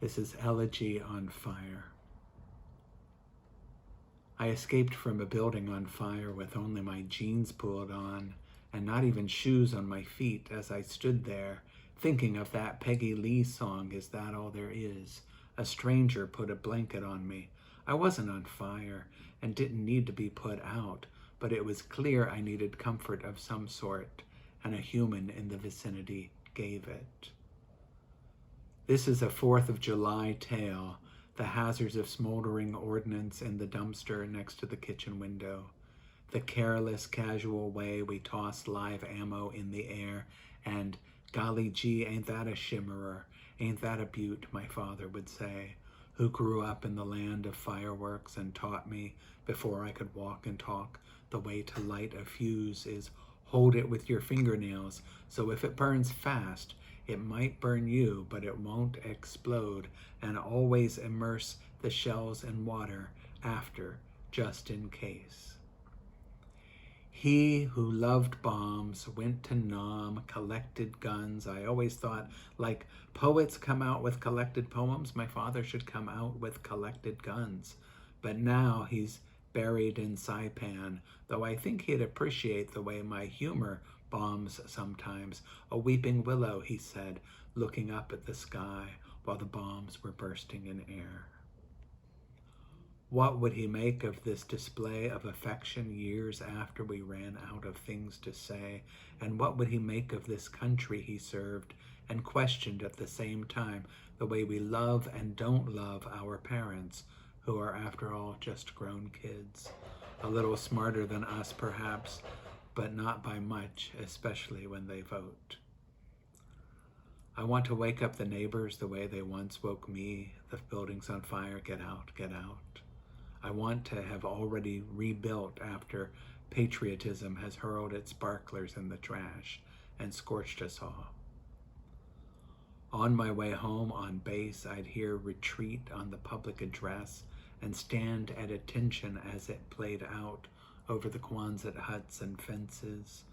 This is Elegy on Fire. I escaped from a building on fire with only my jeans pulled on and not even shoes on my feet as I stood there, thinking of that Peggy Lee song, Is That All There Is? A stranger put a blanket on me. I wasn't on fire and didn't need to be put out, but it was clear I needed comfort of some sort, and a human in the vicinity gave it. This is a 4th of July tale, the hazards of smoldering ordnance in the dumpster next to the kitchen window, the careless, casual way we toss live ammo in the air, and golly gee, ain't that a shimmerer, ain't that a beaut, my father would say, who grew up in the land of fireworks and taught me, before I could walk and talk, the way to light a fuse is hold it with your fingernails, so if it burns fast, it might burn you, but it won't explode, and always immerse the shells in water after, just in case. He who loved bombs went to Nam, collected guns. I always thought, like poets come out with collected poems, my father should come out with collected guns. But now he's buried in Saipan, though I think he'd appreciate the way my humor bombs sometimes. A weeping willow, he said, looking up at the sky while the bombs were bursting in air. What would he make of this display of affection years after we ran out of things to say? And what would he make of this country he served and questioned at the same time, the way we love and don't love our parents, who are after all just grown kids, a little smarter than us perhaps, but not by much, especially when they vote. I want to wake up the neighbors the way they once woke me. The building's on fire, get out, get out. I want to have already rebuilt after patriotism has hurled its sparklers in the trash and scorched us all. On my way home on base, I'd hear retreat on the public address and stand at attention as it played out over the Quonset huts and fences,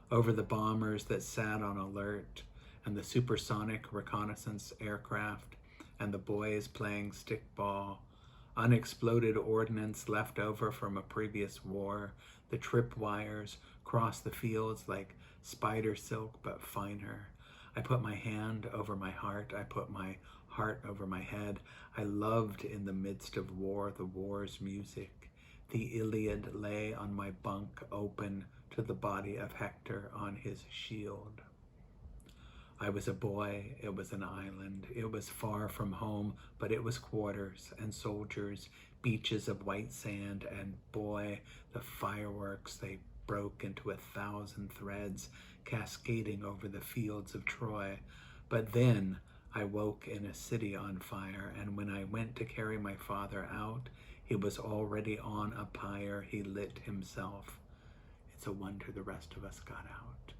over the bombers that sat on alert, and the supersonic reconnaissance aircraft, and the boys playing stickball, unexploded ordnance left over from a previous war, the tripwires cross the fields like spider silk but finer. I put my hand over my heart, I put my heart over my head. I loved in the midst of war the war's music. The Iliad lay on my bunk open to the body of Hector on his shield. I was a boy, it was an island, it was far from home, but it was quarters and soldiers, beaches of white sand, and boy, the fireworks, they broke into 1,000 threads, cascading over the fields of Troy. But then I woke in a city on fire, and when I went to carry my father out, he was already on a pyre he lit himself. It's a wonder the rest of us got out.